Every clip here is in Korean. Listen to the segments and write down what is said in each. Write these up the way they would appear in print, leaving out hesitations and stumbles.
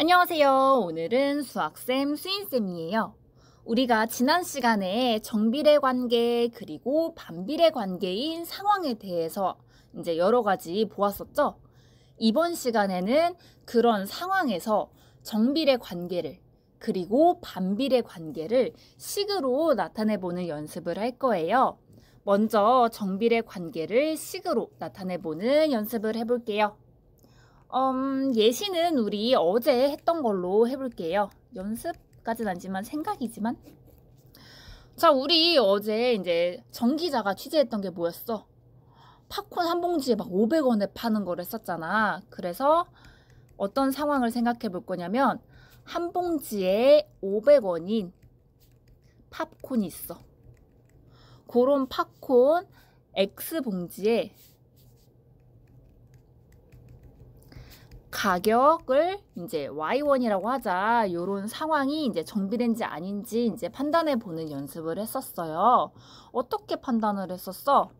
안녕하세요. 오늘은 수학쌤 수인쌤이에요. 우리가 지난 시간에 정비례 관계 그리고 반비례 관계인 상황에 대해서 이제 여러 가지 보았었죠? 이번 시간에는 그런 상황에서 정비례 관계를 그리고 반비례 관계를 식으로 나타내보는 연습을 할 거예요. 먼저 정비례 관계를 식으로 나타내보는 연습을 해볼게요. 예시는 우리 어제 했던 걸로 해볼게요. 연습까지는 아니지만 생각이지만. 자, 우리 어제 이제 정기자가 취재했던 게 뭐였어? 팝콘 한 봉지에 막 500원에 파는 거를 썼잖아. 그래서 어떤 상황을 생각해 볼 거냐면 한 봉지에 500원인 팝콘이 있어. 그런 팝콘 X봉지에 가격을 이제 Y1이라고 하자. 요런 상황이 이제 정비된지 아닌지 이제 판단해 보는 연습을 했었어요. 어떻게 판단을 했었어?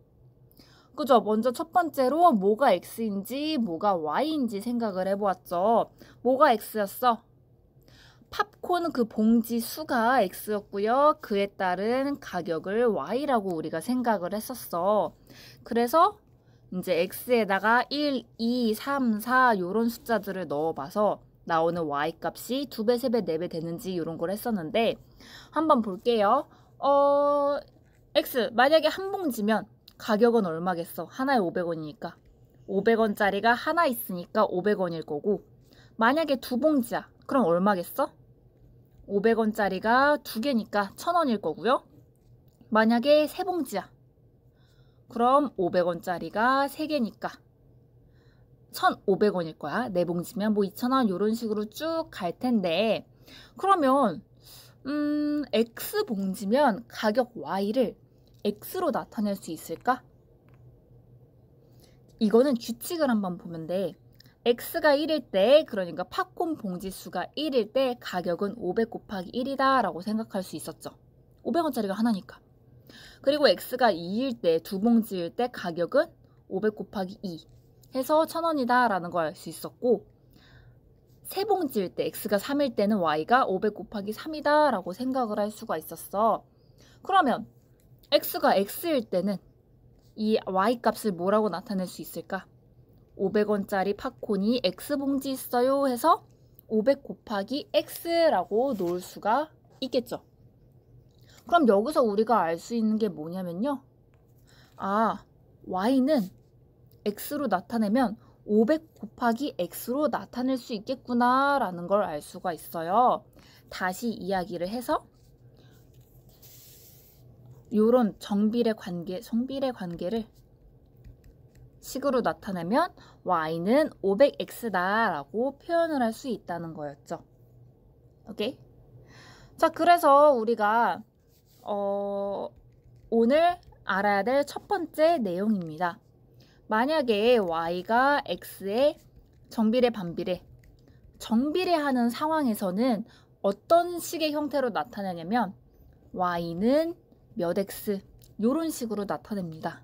그죠? 먼저 첫 번째로 뭐가 X인지 뭐가 Y인지 생각을 해보았죠. 뭐가 X였어? 팝콘 그 봉지 수가 X였고요. 그에 따른 가격을 Y라고 우리가 생각을 했었어. 그래서 이제 X에다가 1, 2, 3, 4 요런 숫자들을 넣어봐서 나오는 Y 값이 2배, 3배, 4배 되는지 이런 걸 했었는데 한번 볼게요. X 만약에 한 봉지면 가격은 얼마겠어? 하나에 500원이니까 500원짜리가 하나 있으니까 500원일 거고 만약에 두 봉지야. 그럼 얼마겠어? 500원짜리가 두 개니까 1000원일 거고요. 만약에 세 봉지야. 그럼 500원짜리가 3개니까 1,500원일 거야. 4봉지면 뭐 2,000원 이런 식으로 쭉 갈 텐데 그러면 X봉지면 가격 Y를 X로 나타낼 수 있을까? 이거는 규칙을 한번 보면 돼. X가 1일 때 그러니까 팝콘 봉지 수가 1일 때 가격은 500 곱하기 1이다 라고 생각할 수 있었죠. 500원짜리가 하나니까. 그리고 X가 2일 때, 두 봉지일 때 가격은 500 곱하기 2 해서 1000원이다 라는 걸 알 수 있었고 세 봉지일 때, X가 3일 때는 Y가 500 곱하기 3이다 라고 생각을 할 수가 있었어. 그러면 X가 X일 때는 이 Y 값을 뭐라고 나타낼 수 있을까? 500원짜리 팝콘이 X봉지 있어요 해서 500 곱하기 X라고 놓을 수가 있겠죠. 그럼 여기서 우리가 알 수 있는 게 뭐냐면요. Y는 X로 나타내면 500 곱하기 X로 나타낼 수 있겠구나 라는 걸 알 수가 있어요. 다시 이야기를 해서 요런 정비례 관계를 식으로 나타내면 Y는 500X다 라고 표현을 할 수 있다는 거였죠. 오케이? 자, 그래서 우리가 오늘 알아야 될 첫 번째 내용입니다. 만약에 Y가 X의 정비례 반비례, 정비례하는 상황에서는 어떤 식의 형태로 나타내냐면 Y는 몇 X 이런 식으로 나타냅니다.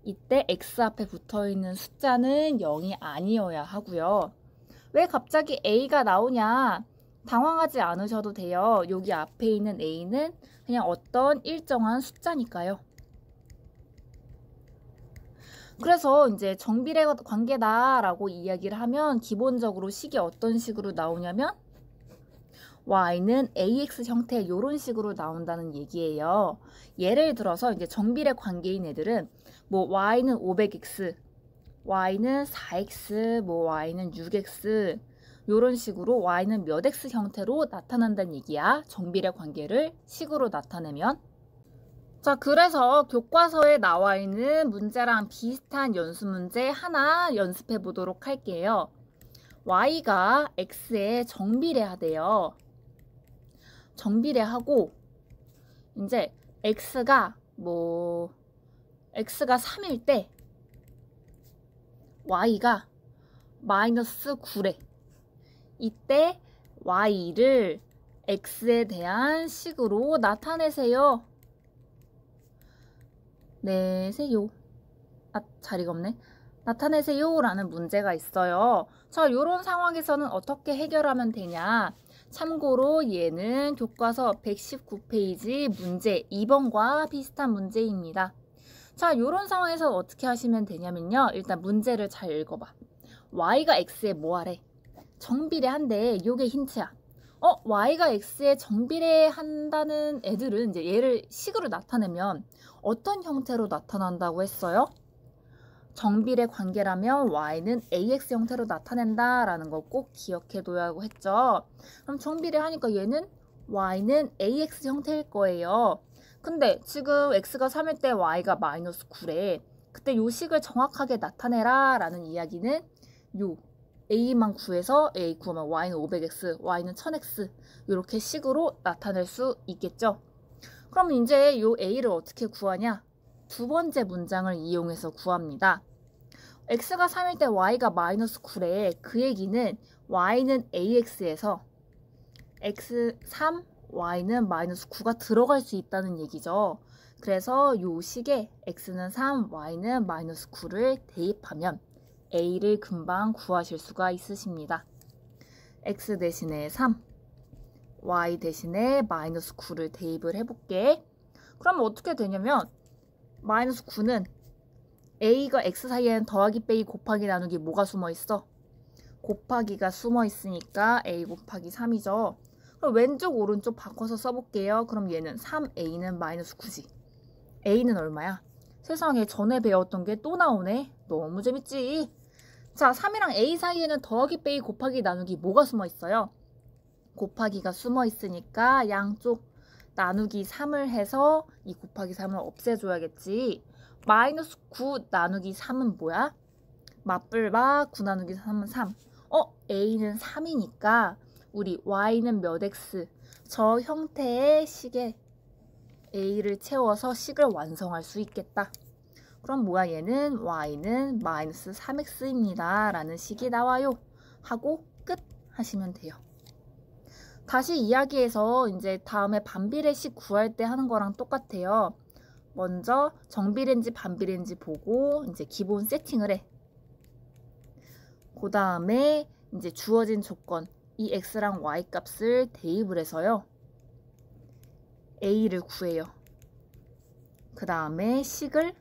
이때 X 앞에 붙어있는 숫자는 0이 아니어야 하고요. 왜 갑자기 A가 나오냐? 당황하지 않으셔도 돼요. 여기 앞에 있는 A는 그냥 어떤 일정한 숫자니까요. 그래서 이제 정비례 관계다라고 이야기를 하면 기본적으로 식이 어떤 식으로 나오냐면 Y는 AX 형태 이런 식으로 나온다는 얘기예요. 예를 들어서 이제 정비례 관계인 애들은 뭐 Y는 500X, Y는 4X, 뭐 Y는 6X 이런 식으로 Y는 몇 X 형태로 나타난다는 얘기야. 정비례 관계를 식으로 나타내면. 자, 그래서 교과서에 나와 있는 문제랑 비슷한 연습 문제 하나 연습해 보도록 할게요. Y가 X에 정비례하대요. 정비례하고 이제 X가 3일 때 Y가 마이너스 9래. 이때 Y를 X에 대한 식으로 나타내세요. 내세요. 자리가 없네. 나타내세요 라는 문제가 있어요. 자, 이런 상황에서는 어떻게 해결하면 되냐? 참고로 얘는 교과서 119페이지 문제 2번과 비슷한 문제입니다. 자, 이런 상황에서 어떻게 하시면 되냐면요. 일단 문제를 잘 읽어봐. y가 x에 뭐하래? 정비례한데 요게 힌트야. y가 x에 정비례한다는 애들은 이제 얘를 식으로 나타내면 어떤 형태로 나타난다고 했어요? 정비례 관계라면 y는 ax 형태로 나타낸다라는 거 꼭 기억해둬야 했죠. 그럼 정비례하니까 얘는 y는 ax 형태일 거예요. 근데 지금 x가 3일 때 y가 마이너스 9래. 그때 요 식을 정확하게 나타내라 라는 이야기는 요 a만 구해서 a 구하면 y는 500x, y는 1000x 이렇게 식으로 나타낼 수 있겠죠. 그럼 이제 요 a를 어떻게 구하냐? 두 번째 문장을 이용해서 구합니다. x가 3일 때 y가 마이너스 9래. 그 얘기는 y는 ax에서 x3, y는 마이너스 9가 들어갈 수 있다는 얘기죠. 그래서 요 식에 x는 3, y는 마이너스 9를 대입하면 a를 금방 구하실 수가 있으십니다. x 대신에 3, y 대신에 마이너스 9를 대입을 해볼게. 그러면 어떻게 되냐면 마이너스 9는 a가 x 사이에는 더하기 빼기 곱하기 나누기 뭐가 숨어있어? 곱하기가 숨어있으니까 a 곱하기 3이죠. 그럼 왼쪽 오른쪽 바꿔서 써볼게요. 그럼 얘는 3a는 마이너스 9지. a는 얼마야? 세상에 전에 배웠던 게 또 나오네. 너무 재밌지? 자, 3이랑 a 사이에는 더하기 빼기 곱하기 나누기 뭐가 숨어있어요? 곱하기가 숨어있으니까 양쪽 나누기 3을 해서 이 곱하기 3을 없애줘야겠지. 마이너스 9 나누기 3은 뭐야? 맞불바 9 나누기 3은 3. a는 3이니까 우리 y는 몇 x? 저 형태의 식에 a를 채워서 식을 완성할 수 있겠다. 그럼 뭐야 얘는 y는 마이너스 3x입니다. 라는 식이 나와요. 하고 끝 하시면 돼요. 다시 이야기해서 이제 다음에 반비례식 구할 때 하는 거랑 똑같아요. 먼저 정비례인지 반비례인지 보고 이제 기본 세팅을 해. 그 다음에 이제 주어진 조건 이 x랑 y 값을 대입을 해서요. a를 구해요. 그 다음에 식을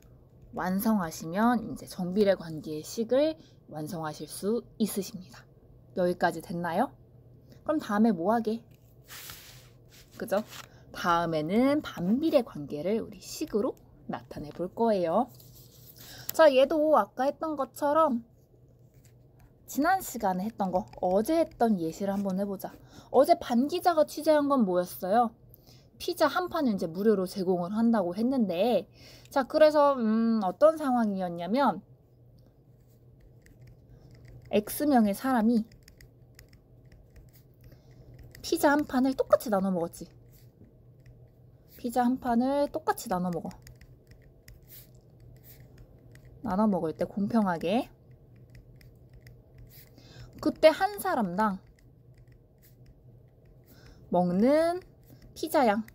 완성하시면 이제 정비례 관계의 식을 완성하실 수 있으십니다. 여기까지 됐나요? 그럼 다음에 뭐 하게? 그죠? 다음에는 반비례 관계를 우리 식으로 나타내 볼 거예요. 자, 얘도 아까 했던 것처럼 지난 시간에 했던 거, 어제 했던 예시를 한번 해보자. 어제 반 기자가 취재한 건 뭐였어요? 피자 한 판을 이제 무료로 제공을 한다고 했는데, 자, 그래서 어떤 상황이었냐면 X명의 사람이 피자 한 판을 똑같이 나눠 먹었지. 피자 한 판을 똑같이 나눠 먹어. 나눠 먹을 때 공평하게. 그때 한 사람당 먹는 피자 양,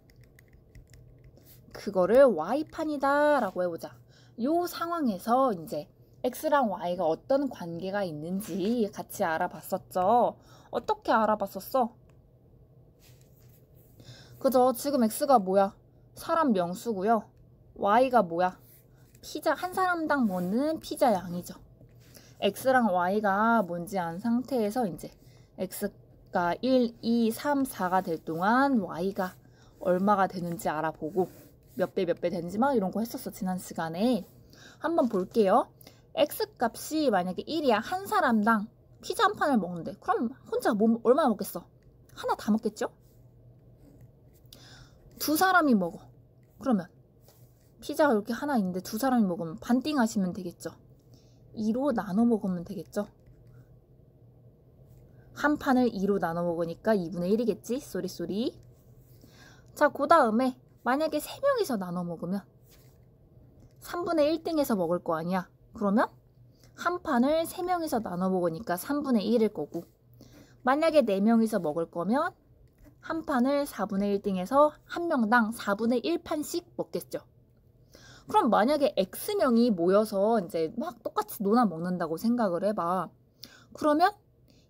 그거를 Y판이다 라고 해보자. 요 상황에서 이제 X랑 Y가 어떤 관계가 있는지 같이 알아봤었죠. 어떻게 알아봤었어? 그죠? 지금 X가 뭐야? 사람 명수고요. Y가 뭐야? 피자 한 사람당 먹는 피자 양이죠. X랑 Y가 뭔지 안 상태에서 이제 X가 1, 2, 3, 4가 될 동안 Y가 얼마가 되는지 알아보고 몇 배 되는지 막 이런 거 했었어. 지난 시간에. 한번 볼게요. X 값이 만약에 1이야. 한 사람당 피자 한 판을 먹는데 그럼 혼자 얼마나 먹겠어? 하나 다 먹겠죠? 두 사람이 먹어. 그러면 피자가 이렇게 하나 있는데 두 사람이 먹으면 반띵 하시면 되겠죠. 2로 나눠 먹으면 되겠죠. 한 판을 2로 나눠 먹으니까 2분의 1이겠지. 쏘리. 자, 그 다음에 만약에 3명이서 나눠 먹으면 3분의 1등에서 먹을 거 아니야. 그러면 한 판을 3명이서 나눠 먹으니까 3분의 1일 거고, 만약에 4명이서 먹을 거면 한 판을 4분의 1등에서 한 명당 4분의 1판씩 먹겠죠. 그럼 만약에 X명이 모여서 이제 막 똑같이 논아 먹는다고 생각을 해봐. 그러면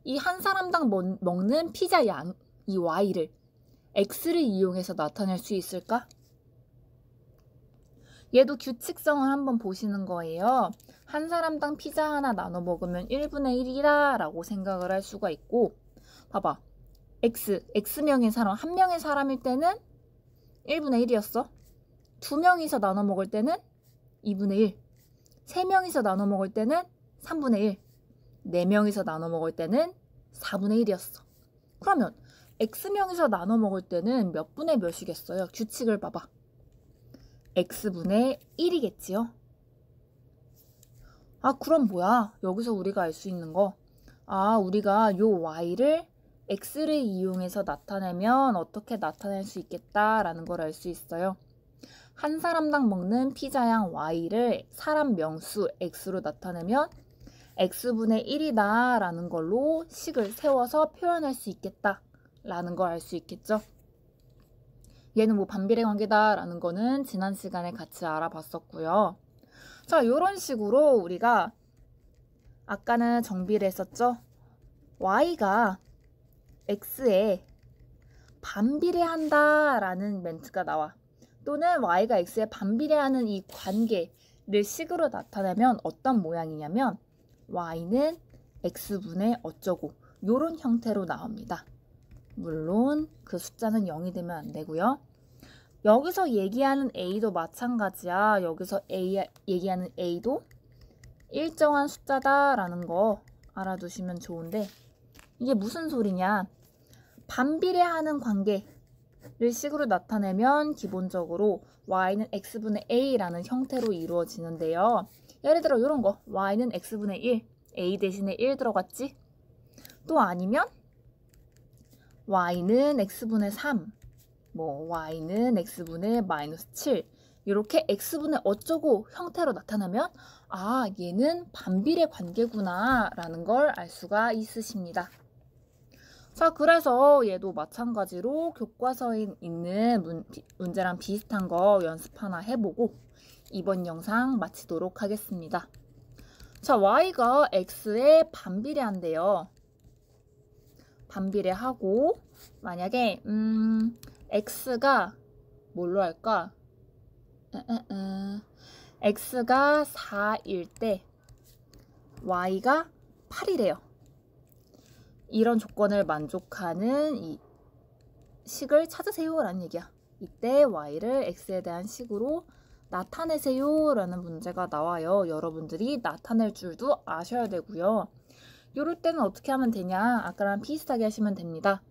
이 한 사람당 먹는 피자 양, 이 Y를 X를 이용해서 나타낼 수 있을까? 얘도 규칙성을 한번 보시는 거예요. 한 사람당 피자 하나 나눠 먹으면 1분의 1이다 라고 생각을 할 수가 있고, 봐봐. X명의 사람, 한 명의 사람일 때는 1분의 1이었어. 2명이서 나눠 먹을 때는 2분의 1. 3명이서 나눠 먹을 때는 3분의 1. 4명이서 나눠 먹을 때는 4분의 1이었어. 그러면 X명이서 나눠 먹을 때는 몇 분의 몇이겠어요? 규칙을 봐봐. X분의 1이겠지요? 아, 그럼 뭐야? 여기서 우리가 알 수 있는 거. 아, 우리가 요 Y를 X를 이용해서 나타내면 어떻게 나타낼 수 있겠다라는 걸 알 수 있어요. 한 사람당 먹는 피자양 Y를 사람 명수 X로 나타내면 X분의 1이다 라는 걸로 식을 세워서 표현할 수 있겠다 라는 걸 알 수 있겠죠. 얘는 뭐 반비례 관계다 라는 거는 지난 시간에 같이 알아봤었고요. 자, 이런 식으로 우리가 아까는 정비를 했었죠. Y가 X에 반비례한다 라는 멘트가 나와. 또는 Y가 X에 반비례하는 이 관계를 식으로 나타내면 어떤 모양이냐면 Y는 X분의 어쩌고 요런 형태로 나옵니다. 물론 그 숫자는 0이 되면 안 되고요. 여기서 얘기하는 A도 마찬가지야. 여기서 얘기하는 A도 일정한 숫자다라는 거 알아두시면 좋은데, 이게 무슨 소리냐? 반비례하는 관계를 식으로 나타내면 기본적으로 Y는 X분의 A라는 형태로 이루어지는데요. 예를 들어 이런 거, Y는 X분의 1, A 대신에 1 들어갔지? 또 아니면 Y는 X분의 3, 뭐 Y는 X분의 마이너스 7, 이렇게 X분의 어쩌고 형태로 나타나면 아, 얘는 반비례 관계구나 라는 걸 알 수가 있으십니다. 자, 그래서 얘도 마찬가지로 교과서에 있는 문제랑 비슷한 거 연습 하나 해보고 이번 영상 마치도록 하겠습니다. 자, Y가 X에 반비례한대요. 반비례하고 만약에 X가 뭘로 할까? X가 4일 때 Y가 8이래요. 이런 조건을 만족하는 이 식을 찾으세요 라는 얘기야. 이때 Y를 X에 대한 식으로 나타내세요 라는 문제가 나와요. 여러분들이 나타낼 줄도 아셔야 되고요. 이럴 때는 어떻게 하면 되냐? 아까랑 비슷하게 하시면 됩니다.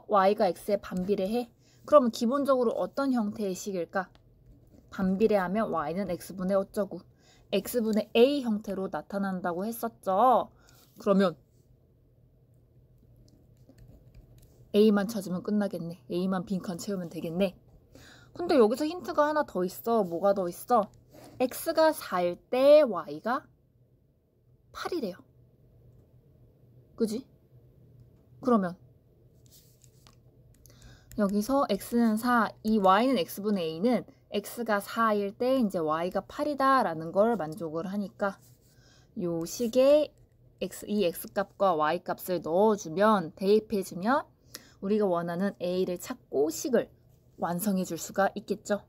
Y가 X에 반비례해? 그러면 기본적으로 어떤 형태의 식일까? 반비례하면 Y는 X분의 어쩌고 X분의 A 형태로 나타난다고 했었죠. 그러면 A만 찾으면 끝나겠네. A만 빈칸 채우면 되겠네. 근데 여기서 힌트가 하나 더 있어. 뭐가 더 있어? X가 4일 때 Y가 8이래요. 그지? 그러면 여기서 X는 4, 이 Y는 X분의 A는 X가 4일 때 이제 Y가 8이다 라는 걸 만족을 하니까 요 식에 이 X값과 Y값을 넣어주면, 대입해주면 우리가 원하는 A를 찾고 식을 완성해 줄 수가 있겠죠.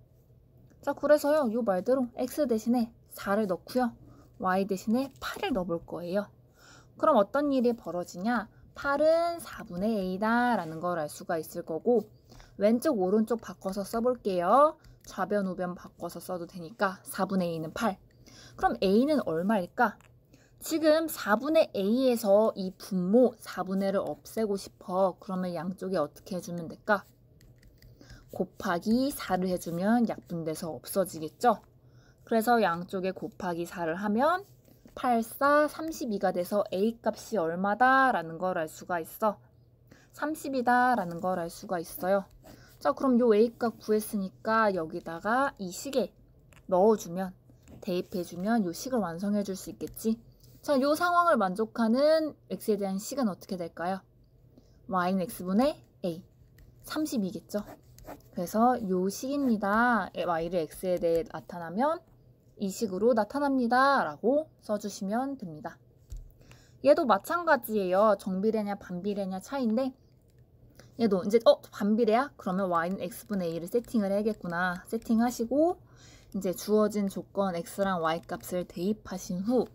자, 그래서요, 요 말대로 X 대신에 4를 넣고요. Y 대신에 8을 넣어볼 거예요. 그럼 어떤 일이 벌어지냐? 8은 4분의 A다 라는 걸 알 수가 있을 거고, 왼쪽 오른쪽 바꿔서 써볼게요. 좌변 우변 바꿔서 써도 되니까 4분의 A는 8. 그럼 A는 얼마일까? 지금 4분의 A에서 이 분모 4분의 1을 없애고 싶어. 그러면 양쪽에 어떻게 해주면 될까? 곱하기 4를 해주면 약분돼서 없어지겠죠? 그래서 양쪽에 곱하기 4를 하면 8, 4, 32가 돼서 A 값이 얼마다? 라는 걸 알 수가 있어. 30이다 라는 걸 알 수가 있어요. 자, 그럼 요 A 값 구했으니까 여기다가 이 식에 넣어주면, 대입해주면 요 식을 완성해 줄 수 있겠지. 자, 요 상황을 만족하는 X에 대한 식은 어떻게 될까요? Y는 X분의 A, 30이겠죠. 그래서 요 식입니다. Y를 X에 대해 나타나면 이 식으로 나타납니다 라고 써주시면 됩니다. 얘도 마찬가지예요. 정비례냐 반비례냐 차이인데 얘도 이제 반비례야? 그러면 y는 x분의 a를 세팅을 해야겠구나. 세팅하시고 이제 주어진 조건 x랑 y 값을 대입하신 후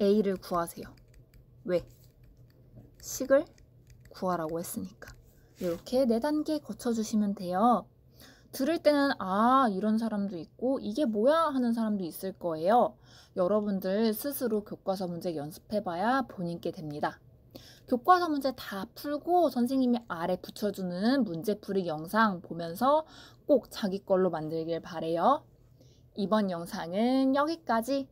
a를 구하세요. 왜? 식을 구하라고 했으니까. 이렇게 4단계 거쳐주시면 돼요. 들을 때는 이런 사람도 있고 이게 뭐야 하는 사람도 있을 거예요. 여러분들 스스로 교과서 문제 연습해봐야 본인께 됩니다. 교과서 문제 다 풀고 선생님이 아래 붙여주는 문제풀이 영상 보면서 꼭 자기 걸로 만들길 바래요. 이번 영상은 여기까지.